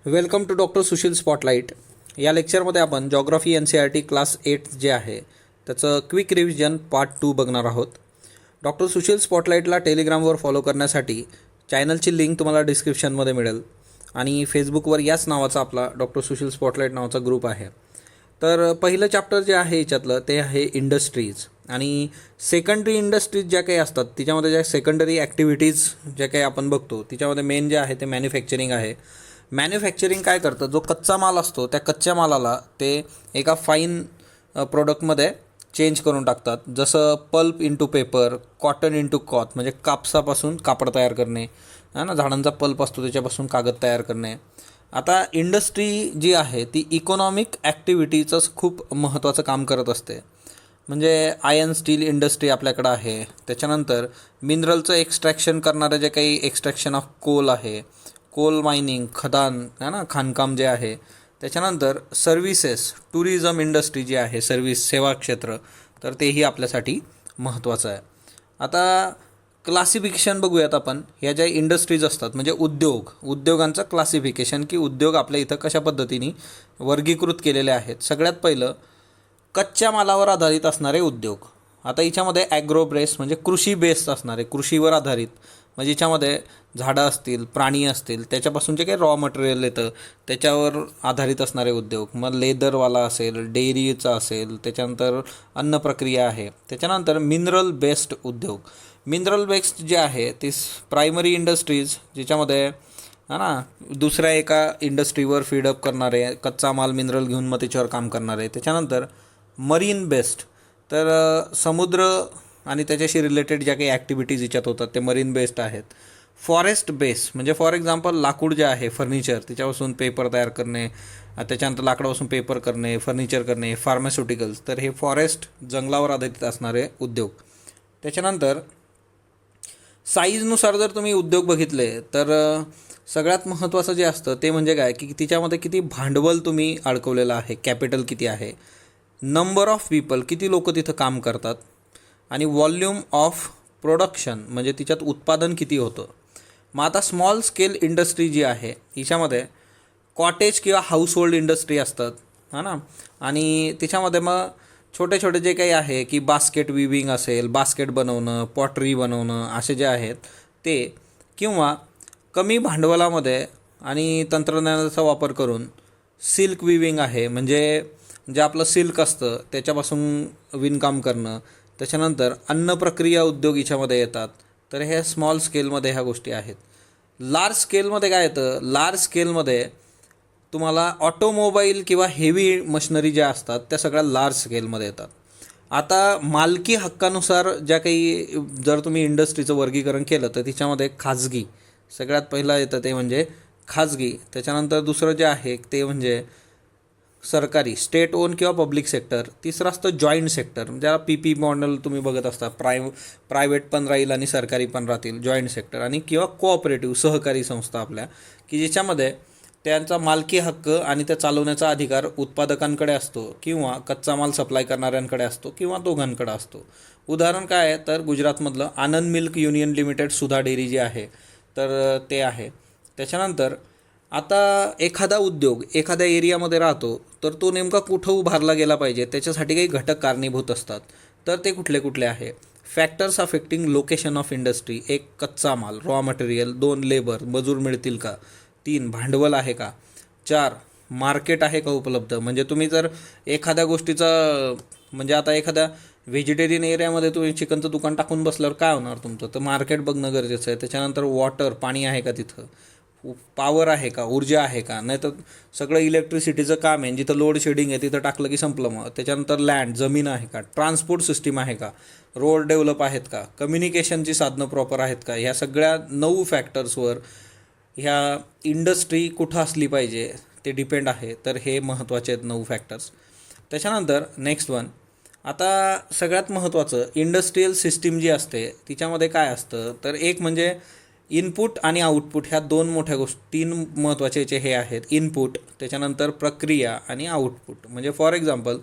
Welcome to doctor Sushil spotlight. या लेक्चरमध्ये आपण जॉग्राफी NCERT क्लास 8 जे आहे त्याचं क्विक रिव्हिजन पार्ट 2 बघणार आहोत. डॉक्टर सुशील स्पॉटलाईटला टेलिग्रामवर फॉलो करण्यासाठी चॅनलची लिंक तुम्हाला डिस्क्रिप्शनमध्ये मिळेल आणि फेसबुकवर याच नावाचा आपला डॉक्टर सुशील स्पॉटलाईट नावाचा ग्रुप आहे. तर पहिलं चॅप्टर जे आहे याच्यातलं ते आहे इंडस्ट्रीज आणि सेकंडरी इंडस्ट्रीज ज्या काही असतात तिच्यामध्ये ज्या सेकंडरी ॲक्टिव्हिटीज ज्या काही आपण बघतो तिच्यामध्ये मेन जे आहे ते मॅन्युफॅक्चरिंग आहे. मॅन्युफॅक्चरिंग काय करतं, जो कच्चा माल असतो त्या कच्च्या मालाला ते एका फाईन प्रोडक्टमध्ये चेंज करून टाकतात. जसं pulp into paper, cotton into cloth म्हणजे कापसापासून कापड तयार करणे, ना झाडांचा पल्प असतो त्याच्यापासून कागद तयार करणे. आता इंडस्ट्री जी आहे ती इकॉनॉमिक ॲक्टिव्हिटीचंच खूप महत्त्वाचं काम करत असते. म्हणजे आयर्न स्टील इंडस्ट्री आपल्याकडं आहे. त्याच्यानंतर मिनरलचं एक्स्ट्रॅक्शन करणारं जे काही एक्स्ट्रॅक्शन ऑफ कोल आहे, कोल मायनिंग, खदान आहे ना, खाणकाम जे आहे. त्याच्यानंतर सर्व्हिसेस, टुरिझम इंडस्ट्री जी आहे, सर्व्हिस सेवा क्षेत्र, तर तेही आपल्यासाठी महत्त्वाचं आहे. आता क्लासिफिकेशन बघूयात आपण. ह्या ज्या इंडस्ट्रीज असतात म्हणजे उद्योगांचं क्लासिफिकेशन की उद्योग आपल्या इथं कशा पद्धतीने वर्गीकृत केलेले आहेत. सगळ्यात पहिलं कच्च्या मालावर आधारित असणारे उद्योग. आता याच्यामध्ये ॲग्रो बेस म्हणजे कृषी बेस्ड असणारे, कृषीवर आधारित म्हणजे याच्यामध्ये झाडं असतील, प्राणी असतील, त्याच्यापासून जे काही रॉ मटेरियल येतं त्याच्यावर आधारित असणारे उद्योग. मग लेदरवाला असेल, डेअरीचा असेल, त्याच्यानंतर अन्न प्रक्रिया आहे. त्याच्यानंतर मिनरल बेस्ड उद्योग. मिनरल बेस्ड जे आहे ते प्रायमरी इंडस्ट्रीज ज्याच्यामध्ये ना दुसऱ्या एका इंडस्ट्रीवर फीडअप करणारे, कच्चा माल मिनरल घेऊन मग त्याच्यावर काम करणारे. त्याच्यानंतर मरीन बेस्ड, तर समुद्र आणि त्याच्याशी रिलेटेड ज्या काही ॲक्टिव्हिटीज याच्यात होतात ते मरीन बेस्ड आहेत. फॉरेस्ट बेस म्हणजे फॉर एक्झाम्पल लाकूड जे आहे, फर्निचर, त्याच्यापासून पेपर तयार करणे, त्याच्यानंतर लाकडापासून पेपर करणे, फर्निचर करणे, फार्मास्युटिकल्स, तर हे फॉरेस्ट जंगलावर आधारित असणारे उद्योग. त्याच्यानंतर साईजनुसार जर तुम्ही उद्योग बघितले तर सगळ्यात महत्त्वाचं जे असतं ते म्हणजे काय की तिच्यामध्ये किती भांडवल तुम्ही अडकवलेलं आहे, कॅपिटल किती आहे, नंबर ऑफ पीपल, किती लोक तिथं काम करतात, आणि व्हॉल्यूम ऑफ प्रोडक्शन म्हणजे तिच्यात उत्पादन किती होतं. मग आता स्मॉल स्केल इंडस्ट्री जी आहे हिच्यामध्ये कॉटेज किंवा हाऊसहोल्ड इंडस्ट्री असतात हा ना, आणि त्याच्यामध्ये मग छोटे छोटे जे काही आहे की बास्केट विविंग असेल, बास्केट बनवणं, पॉटरी बनवणं, असे जे आहेत ते, किंवा कमी भांडवलामध्ये आणि तंत्रज्ञानाचा वापर करून सिल्क विविंग आहे म्हणजे जे आपलं सिल्क असतं त्याच्यापासून विणकाम करणं. त्याच्यानंतर अन्न प्रक्रिया उद्योग याच्यामध्ये येतात. तर ह्या स्मॉल स्केलमध्ये ह्या गोष्टी आहेत. लार्ज स्केलमध्ये काय येतं, लार्ज स्केलमध्ये तुम्हाला ऑटोमोबाईल किंवा हेवी मशिनरी ज्या असतात त्या सगळ्या लार्ज स्केलमध्ये येतात. आता मालकी हक्कानुसार ज्या काही जर तुम्ही इंडस्ट्रीचं वर्गीकरण केलं तर तिच्यामध्ये खाजगी सगळ्यात पहिलं येतं ते म्हणजे खाजगी. त्याच्यानंतर दुसरं जे आहे ते म्हणजे सरकारी, स्टेट ओन किंवा पब्लिक सेक्टर. तिसरं असतं जॉईंट सेक्टर, ज्याला PP मॉडेल तुम्ही बघत असता, प्रायव्हेट पण राहील आणि सरकारी पण राहतील, जॉईंट सेक्टर. आणि किंवा कोऑपरेटिव्ह, सहकारी संस्था आपल्या, की ज्याच्यामध्ये त्यांचा मालकी हक्क आणि त्या चालवण्याचा अधिकार उत्पादकांकडे असतो किंवा कच्चा माल सप्लाय करणाऱ्यांकडे असतो किंवा दोघांकडे असतो. उदाहरण काय आहे तर गुजरातमधलं आनंद मिल्क युनियन लिमिटेड, सुधा डेअरी जी आहे तर ते आहे. त्याच्यानंतर आता एखादा उद्योग एखाद्या एरियामध्ये राहतो तर तो नेमका कुठं उभारला गेला पाहिजे त्याच्यासाठी काही घटक कारणीभूत असतात. तर ते कुठले कुठले आहे, factors affecting location of industry. 1 कच्चा माल, रॉ मटेरियल. 2 लेबर, मजूर मिळतील का. 3 भांडवल आहे का. 4 मार्केट आहे का उपलब्ध. म्हणजे तुम्ही जर एखाद्या गोष्टीचा म्हणजे आता एखाद्या व्हेजिटेरियन एरियामध्ये तुम्ही चिकनचं दुकान टाकून बसल्यावर काय होणार तुमचं, तर मार्केट बघणं गरजेचं आहे. त्याच्यानंतर वॉटर, पाणी आहे का तिथं, पॉवर आहे का, ऊर्जा आहे का. नाही तर सगळं इलेक्ट्रिसिटीचं काम आहे, जिथं लोड शेडिंग आहे तिथं टाकलं की संपलं मग. त्याच्यानंतर लँड, जमीन आहे का, ट्रान्सपोर्ट सिस्टीम आहे का, रोड डेव्हलप आहेत का, कम्युनिकेशनची साधनं प्रॉपर आहेत का. ह्या सगळ्या 9 फॅक्टर्सवर ह्या इंडस्ट्री कुठं असली पाहिजे ते डिपेंड आहे. तर हे महत्त्वाचे आहेत 9 फॅक्टर्स. त्याच्यानंतर नेक्स्ट वन, आता सगळ्यात महत्त्वाचं इंडस्ट्रीयल सिस्टीम जी असते तिच्यामध्ये काय असतं तर एक म्हणजे इनपुट आणि आउटपुट. ह्या 2 मोठ्या गोष्टी, 3 महत्त्वाचे याचे हे आहेत. इनपुट, त्याच्यानंतर प्रक्रिया आणि आउटपुट. म्हणजे फॉर एक्झाम्पल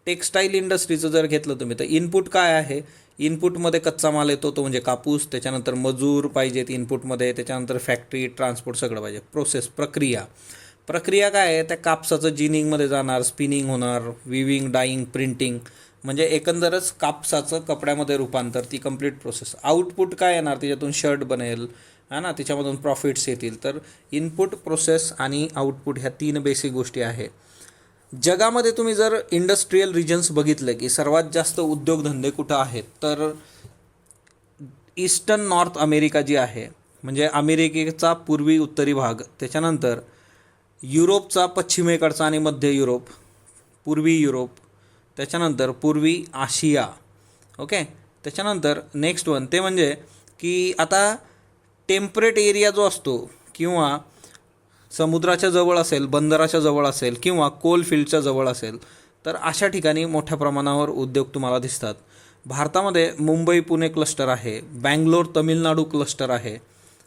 टेक्स्टाईल इंडस्ट्रीचं जर घेतलं तुम्ही तर इनपुट काय आहे, इनपुटमध्ये कच्चा माल येतो तो म्हणजे कापूस. त्याच्यानंतर मजूर पाहिजेत इनपुटमध्ये. त्याच्यानंतर फॅक्टरी, ट्रान्सपोर्ट सगळं पाहिजे. प्रोसेस, प्रक्रिया. प्रक्रिया काय आहे, त्या कापसाचं जिनिंगमध्ये जाणार, स्पिनिंग होणार, विविंग, डाईंग, प्रिंटिंग, म्हणजे एकंदरच कापसाचं कपड्यामध्ये रूपांतर, ती कंप्लीट प्रोसेस. आउटपुट काय येणार, त्याच्यातून शर्ट बनेल, है ना, त्याच्यामधून प्रॉफिट्स येतील. तर इनपुट, प्रोसेस आणि आउटपुट ह्या 3 बेसिक गोष्टी आहे. जगामध्ये तुम्ही जर इंडस्ट्रीयल रिजन्स बघितले की सर्वात जास्त उद्योगधंदे कुठं आहेत, तर ईस्टर्न नॉर्थ अमेरिका जी आहे, म्हणजे अमेरिकेचा पूर्वी उत्तरी भाग, त्याच्यानंतर युरोपचा पश्चिमेकडचा आणि मध्य युरोप, पूर्वी युरोप, त्याच्यानंतर पूर्वी आशिया. ओके, त्याच्यानंतर नेक्स्ट वन ते म्हणजे की आता टेम्परेट एरिया जो असतो, किंवा समुद्राच्या जवळ असेल, बंदराच्या जवळ असेल, किंवा कोल फील्डच्या जवळ असेल, तर अशा ठिकाणी मोठ्या प्रमाणावर उद्योग तुम्हाला दिसतात. भारतामध्ये मुंबई पुणे क्लस्टर आहे, बँगलोर तमिळनाडू क्लस्टर आहे,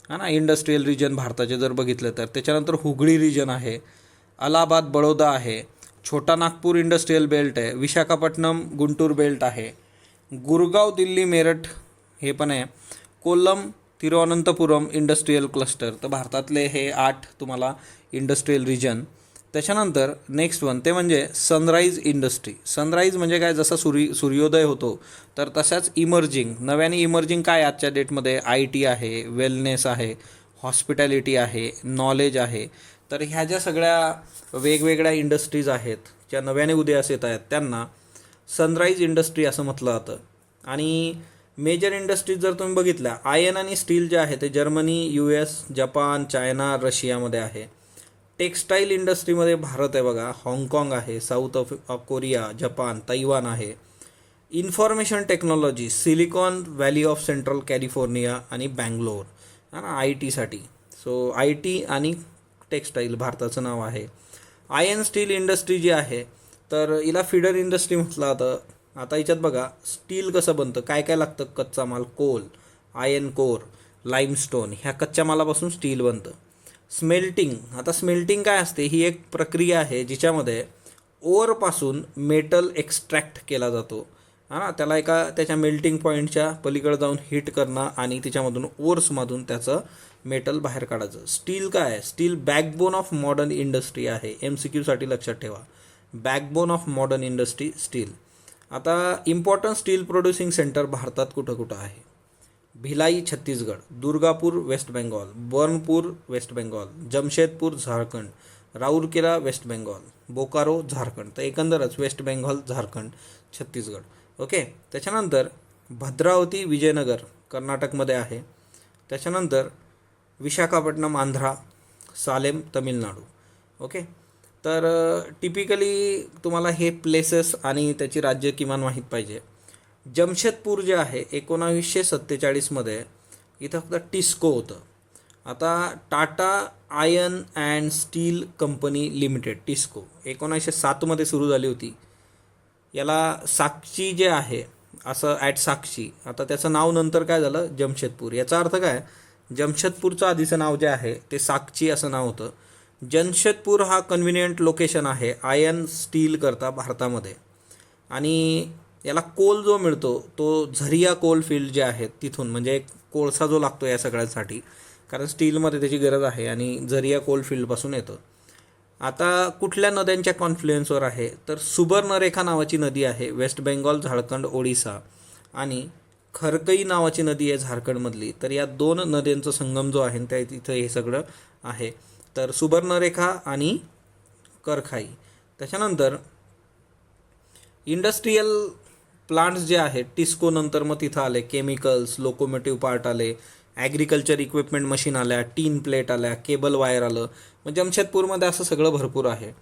है ना, इंडस्ट्रीयल रिजन भारताचे जर बघितलं तर. त्याच्यानंतर हुगळी रिजन आहे, अलाहाबाद बडोदा आहे, छोटा नागपूर इंडस्ट्रीयल बेल्ट आहे, विशाखापट्टणम गुंटूर बेल्ट आहे, गुरगाव दिल्ली मेरठ हे पण आहे, कोल्लम तिरुवनंतपुरम इंडस्ट्रीयल क्लस्टर. तर भारतातले हे 8 तुम्हाला इंडस्ट्रीयल रिजन. त्याच्यानंतर नेक्स्ट वन ते म्हणजे सनराईज इंडस्ट्री. सनराईज म्हणजे काय, जसा सूर्योदय होतो तर तशाच इमर्जिंग, नव्याने इमर्जिंग काय आजच्या डेटमध्ये IT आहे, वेलनेस आहे, हॉस्पिटॅलिटी आहे, नॉलेज आहे. तर ह्या ज्या सगळ्या वेगवेगळ्या इंडस्ट्रीज आहेत ज्या नव्याने उदयास येत आहेत त्यांना सनराईज इंडस्ट्री असं म्हटलं जातं. आणि मेजर इंडस्ट्रीज जर तुम्ही बघितल्या, आयर्न आणि स्टील जे आहे ते जर्मनी, US, जपान, चायना, रशियामध्ये आहे. टेक्स्टाईल इंडस्ट्रीमध्ये भारत आहे बघा, हाँगकाँग आहे, साऊथ कोरिया, जपान, तैवान आहे. Information technology, silicon valley of central California आणि बँगलोर, हा ना, IT सो IT आणि टेक्स्टाईल भारताचं नाव आहे. आयर्न स्टील इंडस्ट्री जी आहे तर हिला फीडर इंडस्ट्री म्हटलं जातं. आता याच्यात बघा स्टील कसं बनतं, काय काय लागतं, कच्चा माल, कोल, आयर्न कोर, लाईमस्टोन, ह्या कच्च्या मालापासून स्टील बनतं. स्मेल्टिंग, आता स्मेल्टिंग काय असते, ही एक प्रक्रिया आहे जिच्यामध्ये ओरपासून मेटल एक्स्ट्रॅक्ट केला जातो, हा ना, त्याला त्याच्या मेल्टिंग पॉईंटच्या पलीकडे जाऊन हीट करणं आणि त्याच्यामधून ओर्समधून त्याचं मेटल बाहेर काढायचं. स्टील काय आहे, steel backbone of modern industry आहे. MCQसाठी लक्षात ठेवा, backbone of modern industry steel. आता इम्पॉर्टंट स्टील प्रोड्युसिंग सेंटर भारतात कुठं कुठं आहे, Bhilai Chhattisgarh, Durgapur West Bengal, Burnpur West Bengal, Jamshedpur Jharkhand, Rourkela West Bengal, Bokaro Jharkhand. तर एकंदरच West Bengal, Jharkhand, Chhattisgarh. Okay, त्याच्यानंतर भद्रावती विजयनगर कर्नाटकमध्ये आहे. त्याच्यानंतर विशाखापट्टणम आंध्रा, सालेम तमिळनाडू. ओके, तर टिपिकली तुम्हाला हे प्लेसेस आणि त्याची राज्य किमान माहीत पाहिजे. जमशेदपूर जे आहे 1947मध्ये इथं फक्त टिस्को होतं. आता Tata Iron and Steel Company Limited, TISCO 1907मध्ये सुरू झाली होती. याला साक्षी जे आहे असं ॲट साक्षी, आता त्याचं नाव नंतर काय झालं, जमशेदपूर. याचा अर्थ काय, जमशेदपूरचं आधीचं नाव जे आहे ते साक्षी असं नाव होतं. जमशेदपूर हा कन्व्हिनियंट लोकेशन आहे आयर्न स्टील करता भारतामध्ये. आणि याला कोल जो मिळतो तो झरिया कोल फील्ड जे आहेत तिथून, म्हणजे कोळसा जो लागतो या सगळ्यांसाठी, कारण स्टीलमध्ये त्याची गरज आहे, आणि झरिया कोल फील्डपासून येतं. आता कुठल्या नद्यांच्या कॉन्फ्लुएन्सवर आहे, तर सुबर्णरेखा नावाची नदी आहे वेस्ट बेंगॉल, झारखंड, ओडिसा, आणि खरकई नावाची नदी आहे झारखंडमधली. तर या 2 नद्यांचा संगम जो आहे त्या तिथं हे सगळं आहे. तर सुबर्णरेखा आणि करखाई. त्याच्यानंतर इंडस्ट्रीयल प्लांट्स जे आहेत टिस्को नंतर मग तिथं आले, केमिकल्स, लोकोमोटिव्ह पार्ट आले, ॲग्रिकल्चर इक्विपमेंट मशीन आल्या, टीन प्लेट आल्या, केबल वायर आलं. मग जमशेदपूरमध्ये असं सगळं भरपूर आहे.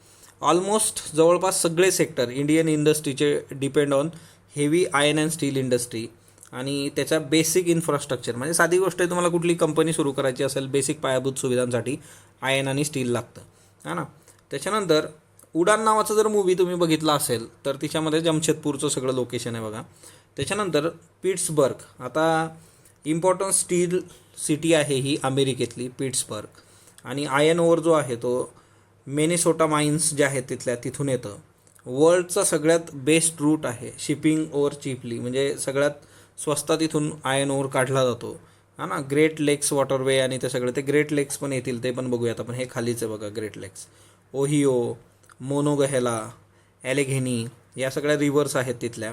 ऑलमोस्ट जवळपास सगळे सेक्टर इंडियन इंडस्ट्रीचे depend on heavy iron and steel industry. आणि त्याच्या बेसिक इन्फ्रास्ट्रक्चर, म्हणजे साधी गोष्ट आहे, तुम्हाला कुठली कंपनी सुरू करायची असेल बेसिक पायाभूत सुविधांसाठी आयर्न आणि स्टील लागतं, है ना. त्याच्यानंतर उडान नावाचा जर मूवी तुम्ही बघितला असेल तर तिच्यामध्ये जमशेदपूरचं सगळं लोकेशन आहे बघा. त्याच्यानंतर पिट्सबर्ग, आता इम्पॉर्टंट स्टील सिटी आहे ही अमेरिकेतली पिट्सबर्ग. आणि आयर्न ओर जो आहे तो मिनेसोटा माइन्स जे आहेत तिथून येतं. वर्ल्डचा सगळ्यात बेस्ट रूट आहे शिपिंग ओर चीपली, म्हणजे सगळ्यात स्वस्तात इथून आयर्न ओर काढला जातो, हा ना. ग्रेट लेक्स वॉटरवे आणि ते सगळं, ते ग्रेट लेक्स पण येतील, ते पण बघूयात आपण. हे खालीच आहे बघा ग्रेट लेक्स. ओहिओ, मोनोगहेला, ॲलेघेनी या सगळ्या रिव्हर्स आहेत तिथल्या.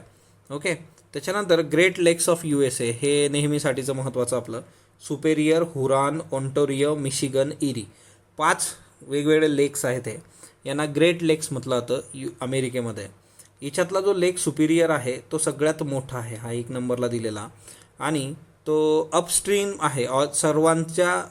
ओके. त्याच्यानंतर ग्रेट लेक्स ऑफ USA हे नेहमीसाठीचं महत्त्वाचं आपलं. सुपेरियर, हुरान, ऑन्टोरियो, मिशिगन, इरी 5 वेगवेगळे लेक्स आहेत हे. यांना ग्रेट लेक्स म्हटलं जातं अमेरिकेमध्ये. याच्यातला जो लेक सुपिरियर आहे तो सगळ्यात मोठा आहे, हा 1 नंबरला दिलेला. आणि तो अपस्ट्रीम आहे, सर्वांच्या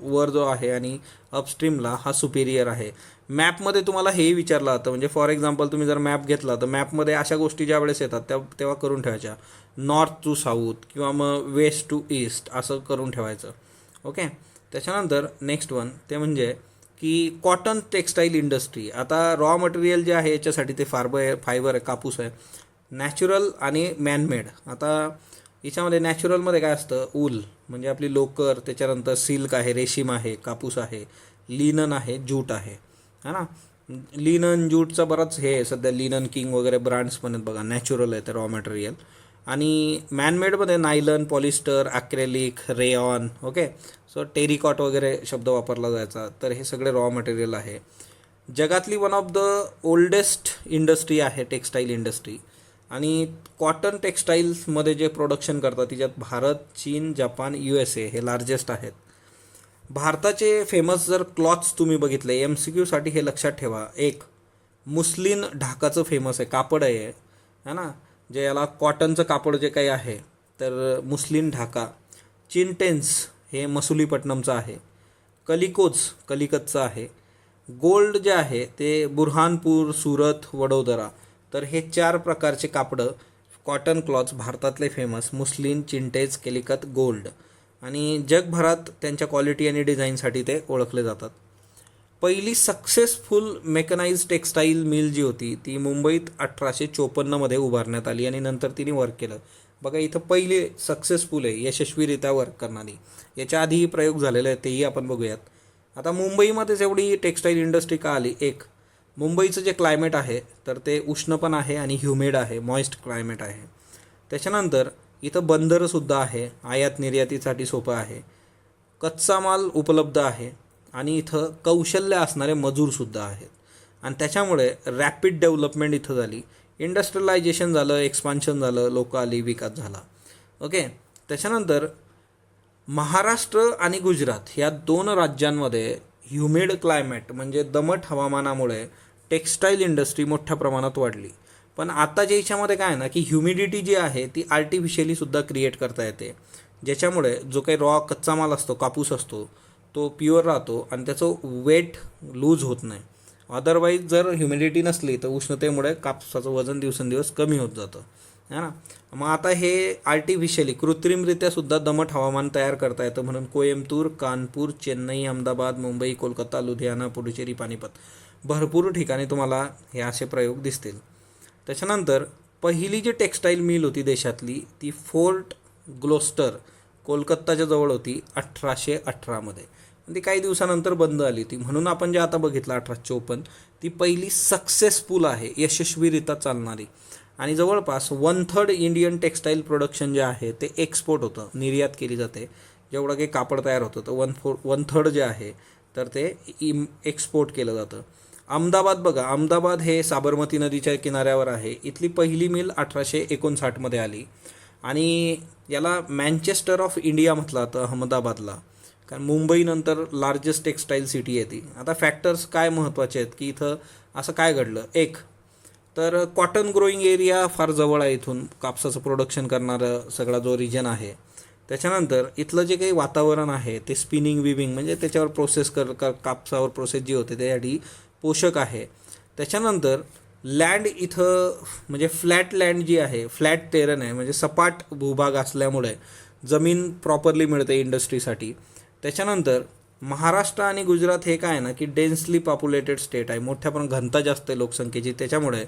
वर जो आहे आणि अपस्ट्रीमला हा सुपेरियर आहे. मॅपमध्ये तुम्हाला हेही विचारलं जातं, म्हणजे फॉर एक्झाम्पल तुम्ही जर मॅप घेतला तर मॅपमध्ये अशा गोष्टी ज्या वेळेस येतात तेव्हा करून ठेवायच्या. नॉर्थ टू साऊथ किंवा मग वेस्ट टू ईस्ट असं करून ठेवायचं. ओके. त्याच्यानंतर नेक्स्ट वन ते म्हणजे की कॉटन टेक्स्टाईल इंडस्ट्री. आता रॉ मटेरियल जे आहे याच्यासाठी ते फायबर आहे, कापूस आहे, नॅचरल आणि मॅनमेड. आता याच्यामध्ये नॅचरलमध्ये काय असतं, ऊल म्हणजे आपली लोकर, त्याच्यानंतर सिल्क आहे, रेशीम आहे, कापूस आहे, लिनन आहे, ज्यूट आहे, है ना. लिनन ज्यूटचा बराच हे आहे सध्या, लिनन किंग वगैरे ब्रँड्स पण आहेत बघा, नॅचरल आहे ते रॉ मटेरियल. आणि मॅनमेडमध्ये nylon, polyester, acrylic, rayon. Okay. So terrycot वगैरे शब्द वापरला जायचा. तर हे सगळे रॉ मटेरियल आहे. जगातली one of the oldest industry आहे टेक्स्टाईल इंडस्ट्री. आणि कॉटन टेक्स्टाईल्समध्ये जे प्रोडक्शन करतात त्याच्यात भारत, चीन, जपान, USA हे लार्जेस्ट आहेत. भारताचे फेमस जर क्लॉथ्स तुम्ही बघितले MCQसाठी हे लक्षात ठेवा. 1 मुस्लिन ढाकाचं फेमस आहे, कापड आहे है ना, जे याला कॉटनचं कापड जे काही आहे तर मुस्लिन ढाका. चिंटेन्स हे मसुलीपट्टणमचं आहे. कलिकोज कलिकतचं आहे. गोल्ड जे आहे ते बुरहानपूर, सुरत, वडोदरा. तर हे 4 प्रकारचे कापडं कॉटन क्लॉथ्स भारतातले फेमस, मुस्लिन, चिंटेज, कलिकत, गोल्ड. आणि जगभरात त्यांच्या क्वालिटी आणि डिझाईनसाठी ते ओळखले जातात. पहिली सक्सेसफुल मेकनाइज टेक्स्टाईल मिल जी होती ती मुंबईत 1854मध्ये उभारण्यात आली आणि नंतर तिने वर्क केलं. बघा इथं पहिले सक्सेसफुल आहे, यशस्वीरित्या वर्क करणारी. याच्या आधीही प्रयोग झालेले आहेत, तेही आपण बघूयात. आता मुंबईमध्येच एवढी टेक्स्टाईल इंडस्ट्री का आली? 1 मुंबईचं जे क्लायमेट आहे तर ते उष्ण पण आहे आणि ह्युमिड आहे, मॉइस्ट क्लायमेट आहे. त्याच्यानंतर इथं बंदरसुद्धा आहे, आयात निर्यातीसाठी सोपं आहे, कच्चा माल उपलब्ध आहे आणि इथं कौशल्य असणारे मजूरसुद्धा आहेत. आणि त्याच्यामुळे रॅपिड डेव्हलपमेंट इथं झाली, इंडस्ट्रियलायझेशन झालं, एक्सपान्शन झालं, लोक आली, विकास झाला. ओके. त्याच्यानंतर महाराष्ट्र आणि गुजरात या 2 राज्यांमध्ये ह्युमिड क्लायमेट म्हणजे दमट हवामानामुळे टेक्स्टाईल इंडस्ट्री मोठ्या प्रमाणात वाढली. पण आता जे याच्यामध्ये काय आहे ना की ह्युमिडिटी जी आहे ती आर्टिफिशियली सुद्धा क्रिएट करता येते, ज्याच्यामुळे जो काही रॉ कच्चा माल असतो, कापूस असतो, तो प्युअर राहतो आणि त्याचं वेट लूज होत नाही. अदरवाईज जर ह्युमिडिटी नसली तर उष्णतेमुळे कापसाचं वजन दिवसेंदिवस कमी होत जातं, है ना. मग आता हे आर्टिफिशियली कृत्रिमरित्या सुद्धा दमट हवामान तयार करता येतं. म्हणून कोइंबतूर, कानपूर, चेन्नई, अहमदाबाद, मुंबई, कोलकाता, लुधियाना, पुडुचेरी, पानिपत भरपूर ठिकाणी तुम्हाला हे असे प्रयोग दिसतील. त्याच्यानंतर पहिली जी टेक्स्टाईल मिल होती देशातली ती फोर्ट ग्लोस्टर कोलकाताच्या जवळ होती 1818मध्ये. ती काही दिवसानंतर बंद आली होती. म्हणून आपण जे आता बघितलं 1854 ती पहिली सक्सेसफुल आहे, यशस्वीरित्या चालणारी. आणि जवळपास 1/3 इंडियन टेक्स्टाईल प्रोडक्शन जे आहे ते एक्सपोर्ट होतं, निर्यात केली जाते. जेवढं काही कापड तयार होतं तर 1/3 जे आहे तर ते एक्सपोर्ट केलं जातं. अहमदाबाद बघा, अहमदाबाद हे साबरमती नदीच्या किनाऱ्यावर आहे. इथली पहिली मिल 1859मध्ये आली आणि याला मँचेस्टर ऑफ इंडिया म्हटलं जातं अहमदाबादला, कारण मुंबईनंतर लार्जेस्ट टेक्स्टाईल सिटी आहे ती. आता फॅक्टर्स काय महत्त्वाचे आहेत की इथं असं काय घडलं? 1 तर कॉटन ग्रोईंग एरिया फार जवळ आहे इथून, कापसाचं प्रोडक्शन करणारं सगळा जो रिजन आहे. त्याच्यानंतर इथलं जे काही वातावरण आहे ते स्पिनिंग विविंग म्हणजे त्याच्यावर प्रोसेस कापसावर प्रोसेस जी होते त्यासाठी पोषक आहे. त्याच्यानंतर लँड इथं म्हणजे फ्लॅट लँड जी आहे, फ्लॅट टेरन आहे, म्हणजे सपाट भूभाग असल्यामुळे जमीन प्रॉपरली मिळते इंडस्ट्रीसाठी. त्याच्यानंतर महाराष्ट्र आणि गुजरात हे काय आहे ना की डेन्सली पॉप्युलेटेड स्टेट आहे, मोठ्या पण घनता जास्त आहे लोकसंख्येची. त्याच्यामुळे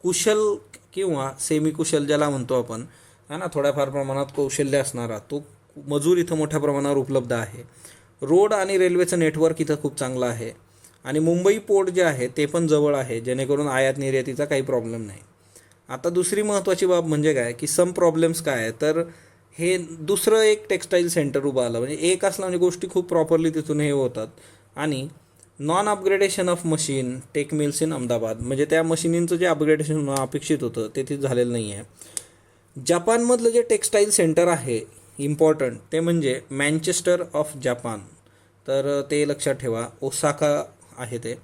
कुशल किंवा सेमी कुशल ज्याला म्हणतो आपण है ना, थोड्याफार प्रमाणात कौशल्य असणारा तो मजूर इथं मोठ्या प्रमाणावर उपलब्ध आहे. रोड आणि रेल्वेचं नेटवर्क इथं खूप चांगलं आहे. आणि मुंबई पोर्ट जे आहे ते पण जवळ आहे, जेणेकरून आयात निर्यातीचा काही प्रॉब्लेम नाही. आता दुसरी महत्त्वाची बाब म्हणजे काय की सम प्रॉब्लेम्स काय आहे, तर हे दुसरं एक टेक्स्टाईल सेंटर उभं आलं, म्हणजे एक असलं म्हणजे गोष्टी खूप प्रॉपरली तिथून हे होतात. आणि non upgradation of machine tech mills in Ahmedabad, म्हणजे त्या मशिनींचं जे अपग्रेडेशन अपेक्षित होतं ते तिथे झालेलं नाही आहे. जपानमधलं जे टेक्स्टाईल सेंटर आहे इम्पॉर्टंट ते म्हणजे मँचेस्टर ऑफ जपान. तर ते लक्षात ठेवा, ओसाका आहे ते,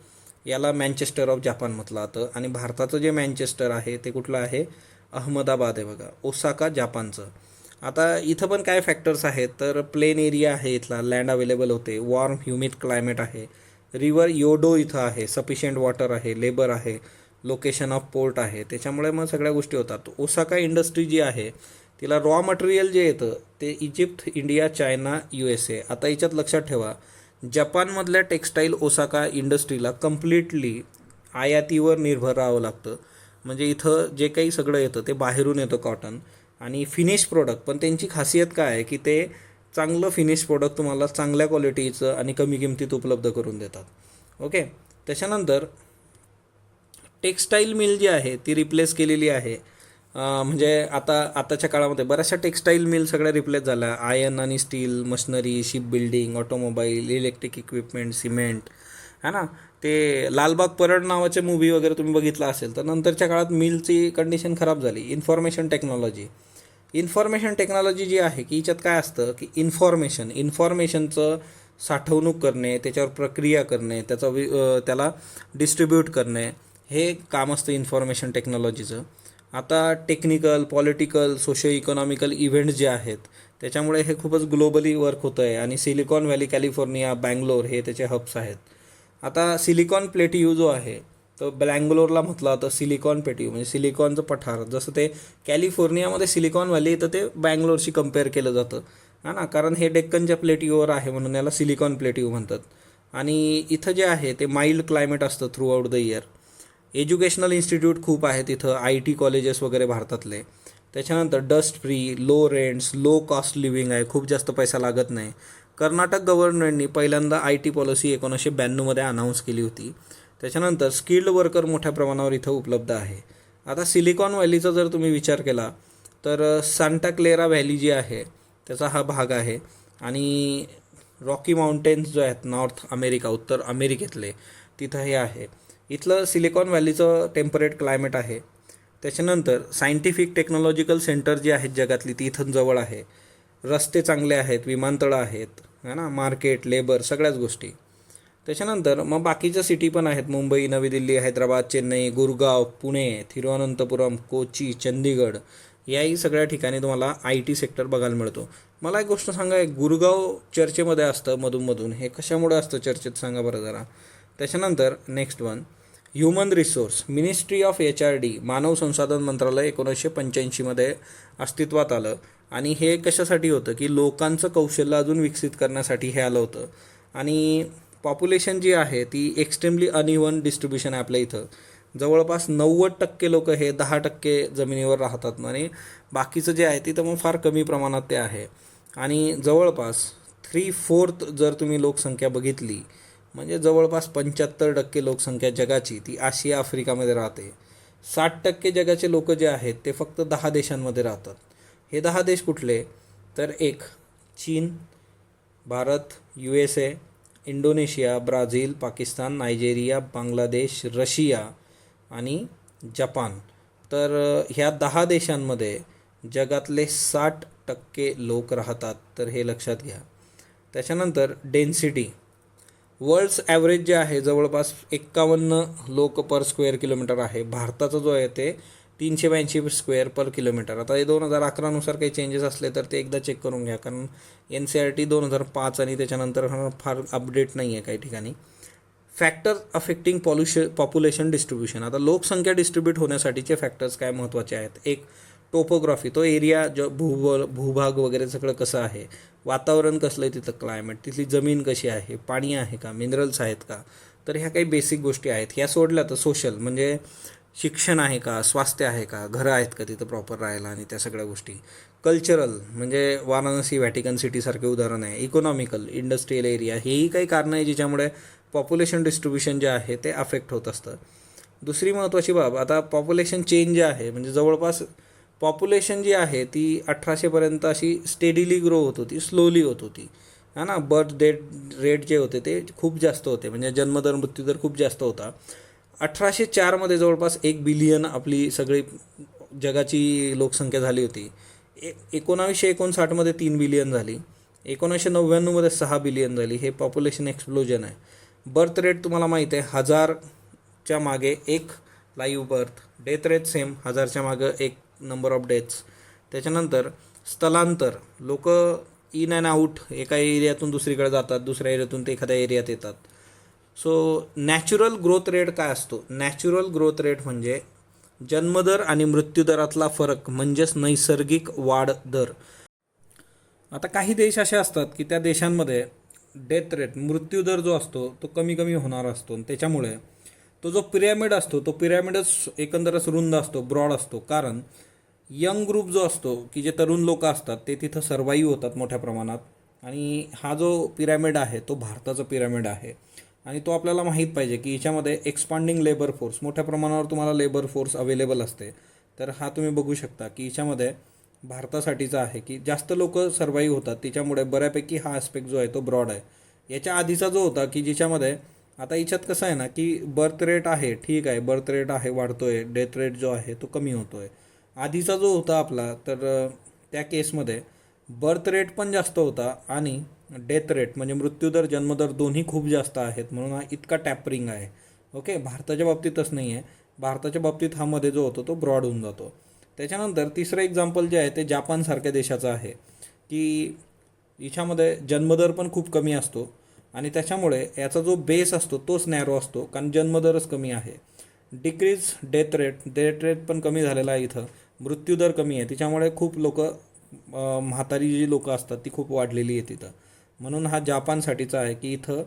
याला मँचेस्टर ऑफ जपान म्हटलं जातं. आणि भारताचं जे मँचेस्टर आहे ते कुठलं आहे, अहमदाबाद आहे बघा, ओसाका जपानचं. आता इथं पण काय फॅक्टर्स आहेत, तर प्लेन एरिया आहे इथला, लँड अवेलेबल होते, वॉर्म ह्युमिड क्लायमेट आहे, रिव्हर योडो इथं आहे, सफिशियंट वॉटर आहे, लेबर आहे, लोकेशन ऑफ पोर्ट आहे, त्याच्यामुळे मग सगळ्या गोष्टी होतात. ओसाका इंडस्ट्री जी आहे तिला रॉ मटेरियल जे येतं ते इजिप्त, इंडिया, चायना, USA. आता याच्यात लक्षात ठेवा, जपानमधल्या टेक्स्टाईल ओसाका इंडस्ट्रीला कम्प्लिटली आयातीवर निर्भर राहावं लागतं. म्हणजे इथं जे काही सगळं येतं ते बाहेरून येतं कॉटन आणि फिनिश प्रोडक्ट. पण त्यांची खासियत काय आहे की ते चांगलं फिनिश प्रोडक्ट तुम्हाला चांगल्या क्वालिटीचं आणि कमी किमतीत उपलब्ध करून देतात. ओके. त्याच्यानंतर टेक्स्टाईल मिल जी आहे ती रिप्लेस केलेली आहे. म्हणजे आताच्या काळामध्ये बऱ्याचशा टेक्स्टाईल मिल सगळ्या रिप्लेस झाल्या. आयर्न आणि steel, machinery, ship building, automobile, electric equipment, cement, है ना. ते लालबाग परळ नावाचे मूवी वगैरे तुम्ही बघितला असेल. तर नंतरच्या काळात मिलची कंडिशन खराब झाली. इन्फॉर्मेशन टेक्नॉलॉजी जी आहे की याच्यात काय असतं की इन्फॉर्मेशनचं साठवणूक करणे, त्याच्यावर प्रक्रिया करणे, त्याला डिस्ट्रीब्यूट करणे, हे काम असतं इन्फॉर्मेशन टेक्नॉलॉजीचं. आता technical, political, socio economical events जे आहेत त्याच्यामुळे हे खूपच ग्लोबली वर्क होतं आहे. आणि सिलिकॉन व्हॅली, कॅलिफोर्निया, बँगलोर हे त्याचे हब्स आहेत. आता सिलिकॉन प्लेटियू जो आहे तो बँगलोरला म्हटलं तर सिलिकॉन प्लेटियू म्हणजे सिलिकॉनचं पठार. जसं ते कॅलिफोर्नियामध्ये सिलिकॉन व्हॅली तर ते बँगलोरशी कम्पेअर केलं जातं, हा ना, कारण हे डेक्कनच्या प्लेटियूवर आहे म्हणून याला सिलिकॉन प्लेटियू म्हणतात. आणि इथं जे आहे ते माइल्ड क्लायमेट असतं through out the year. Educational institute खूप आहेत इथं, IT कॉलेजेस वगैरे भारतातले. त्याच्यानंतर dust free, low rents, low cost living आहे, खूप जास्त पैसा लागत नाही. कर्नाटक गव्हर्नमेंटनी पहिल्यांदा IT पॉलिसी 1992मध्ये अनाऊन्स केली होती. त्याच्यानंतर स्किल्ड वर्कर मोठ्या प्रमाणावर इथं उपलब्ध आहे. आता सिलिकॉन व्हॅलीचा जर तुम्ही विचार केला तर सांता क्लेरा व्हॅली जी आहे त्याचा हा भाग आहे. आणि रॉकी माउंटेन्स जो आहेत नॉर्थ अमेरिका, उत्तर अमेरिकेतले, तिथं हे आहे. इथलं सिलिकॉन व्हॅलीचं टेम्परेट क्लायमेट आहे. त्याच्यानंतर सायंटिफिक टेक्नॉलॉजिकल सेंटर जी आहेत जगातली ती इथं जवळ आहे. रस्ते चांगले आहेत, विमानतळं आहेत, है ना, मार्केट, लेबर, सगळ्याच गोष्टी. त्याच्यानंतर मग बाकीच्या सिटी पण आहेत, मुंबई, नवी दिल्ली, हैदराबाद, चेन्नई, गुरगाव, पुणे, तिरुवनंतपुरम, कोची, चंदीगड, याही सगळ्या ठिकाणी तुम्हाला IT सेक्टर बघायला मिळतो. मला एक गोष्ट सांगा, गुरगाव चर्चेमध्ये असतं मधून, हे कशामुळे असतं चर्चेत सांगा बरं जरा. त्याच्यानंतर next one, human resource ministry of HRD, मानव संसाधन मंत्रालय 1985मध्ये अस्तित्वात आलं. आणि हे कशासाठी होतं की लोकांचं कौशल्य अजून विकसित करण्यासाठी हे आलं होतं. आणि पॉप्युलेशन जी आहे ती एक्स्ट्रीमली अनइव्हन डिस्ट्रीब्युशन आहे आपल्या इथं. जवळपास 90% लोक हे 10% जमिनीवर राहतात आणि बाकीचं जे आहे तिथं मग फार कमी प्रमाणात ते आहे. आणि जवळपास 3/4 जर तुम्ही लोकसंख्या बघितली म्हणजे जवळपास 75% लोकसंख्या जगाची ती आशिया, आफ्रिकामध्ये राहते. 60% जगाचे लोक जे आहेत ते फक्त 10 देशांमध्ये राहतात. हे 10 देश कुठले, तर एक चीन, Bharat, USA, Indonesia, Brazil, Pakistan, Nigeria, Bangladesh, Russia आणि जपान. तर ह्या 10 देशांमध्ये जगातले 60% लोक राहतात, तर हे लक्षात घ्या. त्याच्यानंतर डेन्सिटी, वर्ल्ड्स ॲव्हरेज जे आहे जवळपास 51 लोक पर स्क्वेअर किलोमीटर आहे. भारताचा जो आहे ते 382 स्क्वेअर पर किलोमीटर. आता हे 2011नुसार काही चेंजेस असले तर ते एकदा चेक करून घ्या, कारण NCERT 2005 आणि त्याच्यानंतर फार अपडेट नाही आहे काही ठिकाणी. फॅक्टर अफेक्टिंग पॉप्युलेशन डिस्ट्रीब्युशन, आता लोकसंख्या डिस्ट्रीब्यूट होण्यासाठीचे फॅक्टर्स काय महत्त्वाचे आहेत. एक टोपोग्राफी, तो एरिया जो भूभाग वगैरे सगळं कसं आहे, वातावरण कसलं आहे तिथं, क्लायमेट, तिथली जमीन कशी आहे, पाणी आहे का, मिनरल्स आहेत का. तर ह्या काही बेसिक गोष्टी आहेत. ह्या सोडल्या तर सोशल म्हणजे शिक्षण आहे का, स्वास्थ्य आहे का, घरं आहेत का तिथं प्रॉपर राहायला आणि त्या सगळ्या गोष्टी. कल्चरल म्हणजे वाराणसी, व्हॅटिकन सिटीसारखे उदाहरण आहे. इकॉनॉमिकल, इंडस्ट्रियल एरिया, हेही काही कारणं आहे ज्याच्यामुळे पॉप्युलेशन डिस्ट्रीब्युशन जे आहे ते अफेक्ट होत असतं. दुसरी महत्त्वाची बाब, आता पॉप्युलेशन चेंज जे आहे म्हणजे जवळपास पॉप्युलेशन जी आहे ती 1800 पर्यंत अशी स्टेडिली ग्रो होत होती, स्लोली होत होती. है ना, बर्थ डेट रेट जे होते ते खूप जास्त होते, म्हणजे जन्मदर मृत्यूदर खूप जास्त होता. 1804मध्ये जवळपास 1 बिलियन आपली सगळी जगाची लोकसंख्या झाली होती. 1959मध्ये 3 बिलियन झाली. 1999मध्ये 6 बिलियन झाली. हे पॉप्युलेशन एक्सप्लोजन आहे. बर्थ रेट तुम्हाला माहीत आहे, 1000च्या मागे एक live birth. Death rate same, 1000च्या मागे एक नंबर ऑफ डेथ्स. त्याच्यानंतर स्थलांतर, लोक इन अँड आऊट, एका एरियातून दुसरीकडे जातात, दुसऱ्या एरियातून ते एखाद्या एरियात येतात. सो नॅचरल ग्रोथ रेट काय असतो? नॅचरल ग्रोथ रेट म्हणजे जन्मदर आणि मृत्यूदरातला फरक, म्हणजेच नैसर्गिक वाढ दर. आता काही देश असे असतात की त्या देशांमध्ये डेथ रेट, मृत्यूदर जो असतो तो कमी कमी होणार असतो. त्याच्यामुळे तो जो पिरॅमिड असतो तो पिरॅमिडच एकंदरच रुंद असतो, ब्रॉड असतो. कारण यंग ग्रुप जो असतो की जे तरुण लोक असतात ते तिथं सर्वाईव्ह होतात मोठ्या प्रमाणात. आणि हा जो पिरॅमिड आहे तो भारताचा पिरॅमिड आहे. आणि तो आपल्याला माहीत पाहिजे की याच्यामध्ये एक्सपांडिंग लेबर फोर्स, मोठ्या प्रमाणावर तुम्हाला लेबर फोर्स अवेलेबल असते. तर हा तुम्ही बघू शकता की याच्यामध्ये भारतासाठीचा आहे की जास्त लोक सर्वाईव्ह होतात, त्याच्यामुळे बऱ्यापैकी हा ॲस्पेक्ट जो आहे तो ब्रॉड आहे. याच्या आधीचा जो होता की ज्याच्यामध्ये, आता याच्यात कसं आहे ना की बर्थ रेट आहे, ठीक आहे, बर्थ रेट आहे वाढतोय, डेथ रेट जो आहे तो कमी होतोय. आधीचा जो होता आपला, तर त्या केसमध्ये बर्थ रेट पण जास्त होता आणि डेथ रेट म्हणजे मृत्यूदर जन्मदर दोन्ही खूप जास्त आहेत, म्हणून हा इतका टॅपरिंग आहे. ओके, भारताच्या बाबतीतच नाही आहे, भारताच्या बाबतीत हा मध्ये जो होतो तो ब्रॉड होऊन जातो. त्याच्यानंतर तिसरं एक्झाम्पल जे आहे ते जापानसारख्या देशाचं आहे की याच्यामध्ये जन्मदर पण खूप कमी असतो आणि त्याच्यामुळे याचा जो बेस असतो तोच नॅरो असतो, कारण जन्मदरच कमी आहे. Decrease death rate, death rate पण कमी झालेला आहे इथं, मृत्यूदर कमी आहे, त्याच्यामुळे खूप लोक, म्हातारी जी लोकं असतात ती खूप वाढलेली आहे तिथं. म्हणून हा जापानसाठीचा आहे की इथं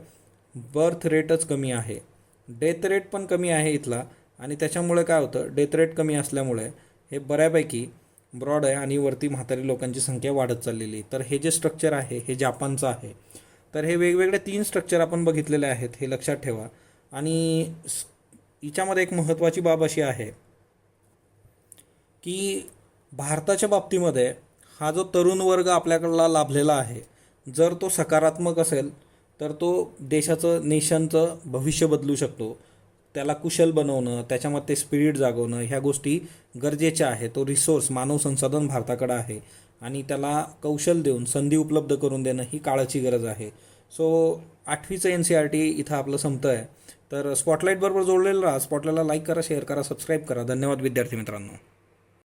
बर्थ रेटच कमी आहे, डेथ रेट पण कमी आहे इथला. आणि त्याच्यामुळे काय होतं, डेथ रेट कमी असल्यामुळे हे बऱ्यापैकी ब्रॉड आहे आणि वरती म्हातारी लोकांची संख्या वाढत चाललेली. तर हे जे स्ट्रक्चर आहे हे जापानचं आहे. तर हे वेगवेगळे 3 स्ट्रक्चर आपण बघितलेले आहेत, हे लक्षात ठेवा. आणि हिच्यामध्ये एक महत्त्वाची बाब अशी आहे की भारताच्या बाबतीमध्ये हा जो तरुण वर्ग आपल्याकडला लाभलेला आहे, जर तो सकारात्मक असेल तर तो देशाचं, नेशनचं भविष्य बदलू शकतो. त्याला कुशल बनवणं, त्याच्यामध्ये स्पिरिट जागवणं, ह्या गोष्टी गरजेच्या आहे. तो रिसोर्स, मानव संसाधन भारताकडे आहे आणि त्याला कौशल देऊन संधी उपलब्ध करून देणं ही काळाची गरज आहे. सो 8वीचं NCERT इथं आपलं संपतं आहे. तर स्पॉटलाईट बरोबर जोडलेलं राहा. स्पॉटलाईटला लाईक करा, शेअर करा, सबस्क्राईब करा. धन्यवाद विद्यार्थी मित्रांनो.